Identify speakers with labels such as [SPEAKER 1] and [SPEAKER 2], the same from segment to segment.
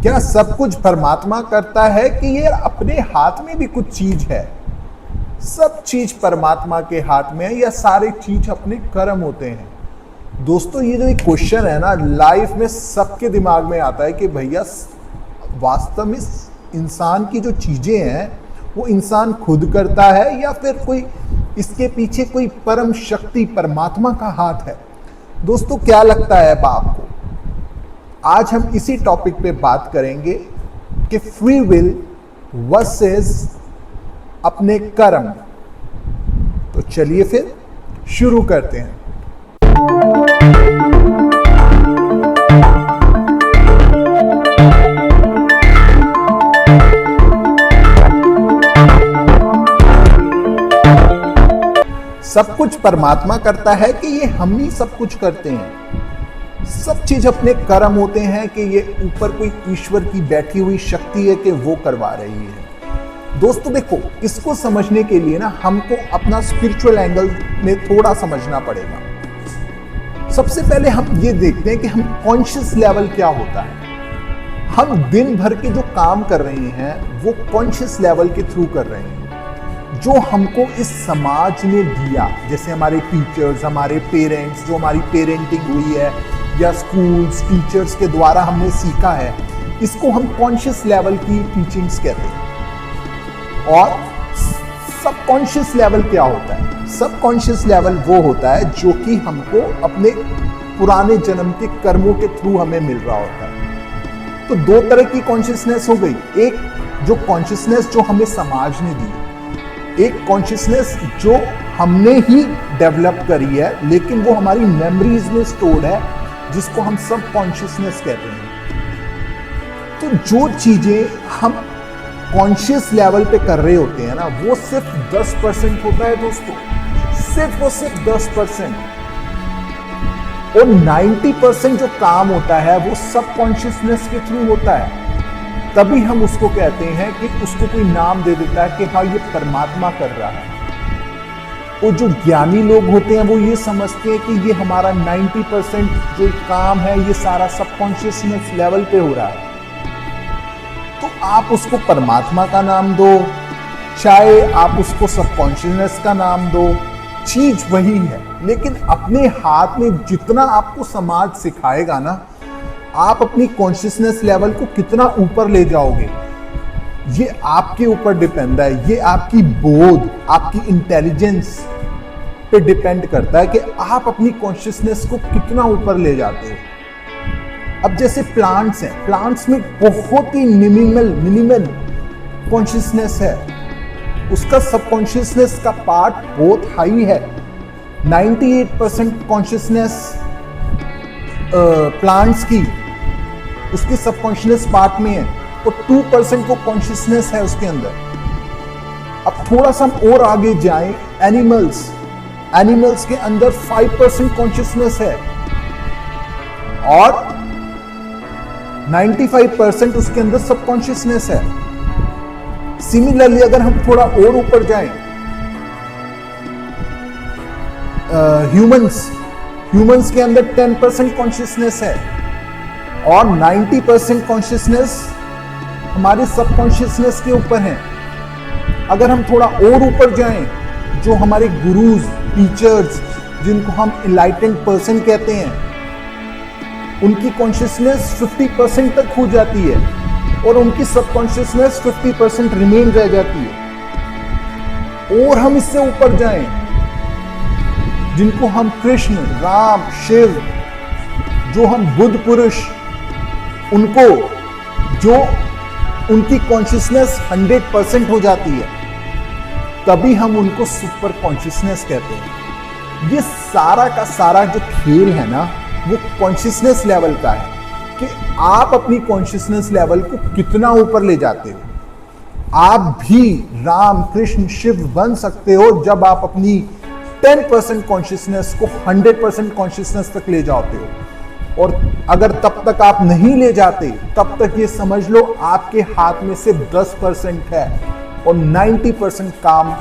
[SPEAKER 1] क्या सब कुछ परमात्मा करता है कि ये अपने हाथ में भी कुछ चीज है? सब चीज परमात्मा के हाथ में है या सारी चीज अपने कर्म होते हैं? दोस्तों, ये जो एक क्वेश्चन है ना, लाइफ में सबके दिमाग में आता है कि भैया वास्तव में इंसान की जो चीजें हैं वो इंसान खुद करता है या फिर कोई इसके पीछे कोई परम शक्ति परमात्मा का हाथ है? दोस्तों, क्या लगता है आपको? आज हम इसी टॉपिक पे बात करेंगे कि फ्री विल वर्सेस अपने कर्म। तो चलिए फिर शुरू करते हैं। सब कुछ परमात्मा करता है कि ये हम ही सब कुछ करते हैं? सब चीज अपने कर्म होते हैं कि ये ऊपर कोई ईश्वर की बैठी हुई शक्ति है कि वो करवा रही है? दोस्तों देखो, इसको समझने के लिए ना हमको अपना स्पिरिचुअल एंगल में थोड़ा समझना पड़ेगा। सबसे पहले हम ये देखते हैं कि हम कॉन्शियस लेवल क्या होता है। हम दिन भर के जो काम कर रहे हैं वो कॉन्शियस लेवल के थ्रू कर रहे हैं। जो हमको इस समाज ने दिया, जैसे हमारे टीचर्स, हमारे पेरेंट्स, जो हमारी पेरेंटिंग हुई है या स्कूल्स, टीचर्स के द्वारा हमने सीखा है, इसको हम कॉन्शियस लेवल की टीचिंग्स कहते हैं। और सबकॉन्शियस लेवल क्या होता है? सबकॉन्शियस लेवल वो होता है जो कि हमको अपने पुराने जन्म के कर्मों के थ्रू हमें मिल रहा होता है। तो दो तरह की कॉन्शियसनेस हो गई। एक जो कॉन्शियसनेस जो हमें समाज ने दी, एक कॉन्शियसनेस जो हमने ही डेवलप करी है लेकिन वो हमारी मेमोरीज में स्टोर्ड है, जिसको हम सब कॉन्शियसनेस कहते हैं। तो जो चीजें हम कॉन्शियस लेवल पे कर रहे होते हैं ना, वो सिर्फ 10% होता है दोस्तों, सिर्फ 10%। और 90% जो काम होता है वो सब कॉन्शियसनेस के थ्रू होता है। तभी हम उसको कहते हैं कि उसको कोई नाम दे देता है कि हाँ, ये परमात्मा कर रहा है। और जो ज्ञानी लोग होते हैं वो ये समझते हैं कि ये हमारा 90% जो काम है ये सारा सबकॉन्शियसनेस लेवल पे हो रहा है। तो आप उसको परमात्मा का नाम दो, चाहे आप उसको सबकॉन्शियसनेस का नाम दो, चीज वही है। लेकिन अपने हाथ में जितना आपको समाज सिखाएगा ना, आप अपनी कॉन्शियसनेस लेवल को कितना ऊपर ले जाओगे, ये आपके ऊपर डिपेंड है। ये आपकी बोध, आपकी इंटेलिजेंस पे डिपेंड करता है कि आप अपनी कॉन्शियसनेस को कितना ऊपर ले जाते हो। अब जैसे प्लांट्स हैं, प्लांट्स में बहुत ही मिनिमल कॉन्शियसनेस है। उसका सबकॉन्शियसनेस का पार्ट बहुत हाई है। 98% कॉन्शियसनेस प्लांट्स की उसके सबकॉन्शियस पार्ट में है और 2% को कॉन्शियसनेस है उसके अंदर। अब थोड़ा सा हम और आगे जाएं, एनिमल्स के अंदर 5% कॉन्शियसनेस है और 95% उसके अंदर सबकॉन्शियसनेस है। सिमिलरली अगर हम थोड़ा और ऊपर जाएं, ह्यूमंस के अंदर 10% कॉन्शियसनेस है और 90% कॉन्शियसनेस हमारे सबकॉन्शियसनेस के ऊपर है। अगर हम थोड़ा और ऊपर जाएं, जो हमारे गुरुज, टीचर्स, जिनको हम इनलाइटेंड पर्सन कहते हैं, उनकी कॉन्शियसनेस 50% तक हो जाती है और उनकी सबकॉन्शियसनेस 50% रिमेन रह जाती है। और हम इससे ऊपर जाएं, जिनको हम कृष्ण, राम, शिव, जो हम बुद्ध पुरुष, उनको जो उनकी कॉन्शियसनेस 100% हो जाती है, तभी हम उनको सुपर कॉन्शियसनेस कहते हैं। ये सारा का सारा जो खेल है ना, वो कॉन्शियसनेस लेवल का है कि आप अपनी कॉन्शियसनेस लेवल को कितना ऊपर ले जाते हो। आप भी राम, कृष्ण, शिव बन सकते हो जब आप अपनी 10% कॉन्शियसनेस को 100% कॉन्शियसनेस तक ले जाते हो। और अगर तब तक आप नहीं ले जाते, तब तक ये समझ लो आपके हाथ में सिर्फ 10% है और 90% काम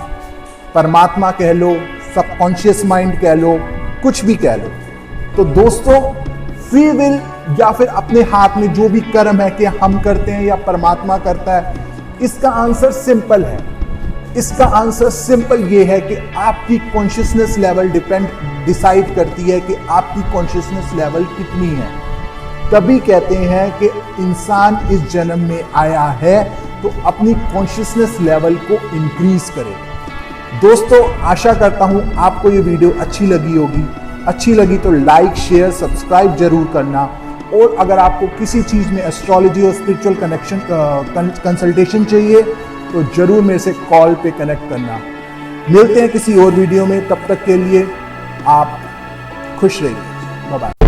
[SPEAKER 1] परमात्मा कह लो, सबकॉन्शियस माइंड कह लो, कुछ भी कह लो। तो दोस्तों, फ्री विल या फिर अपने हाथ में जो भी कर्म है कि हम करते हैं या परमात्मा करता है? इसका आंसर सिंपल है। इसका आंसर सिंपल ये है कि आपकी कॉन्शियसनेस लेवल डिसाइड करती है कि आपकी कॉन्शियसनेस लेवल कितनी है। तभी कहते हैं कि इंसान इस जन्म में आया है तो अपनी कॉन्शियसनेस लेवल को इंक्रीज करे। दोस्तों, आशा करता हूं आपको ये वीडियो अच्छी लगी होगी। अच्छी लगी तो लाइक, शेयर, सब्सक्राइब जरूर करना। और अगर आपको किसी चीज में एस्ट्रोलॉजी और स्पिरिचुअल कंसल्टेशन चाहिए तो जरूर मेरे से कॉल पे कनेक्ट करना। मिलते हैं किसी और वीडियो में, तब तक के लिए आप खुश रहिए। Bye bye.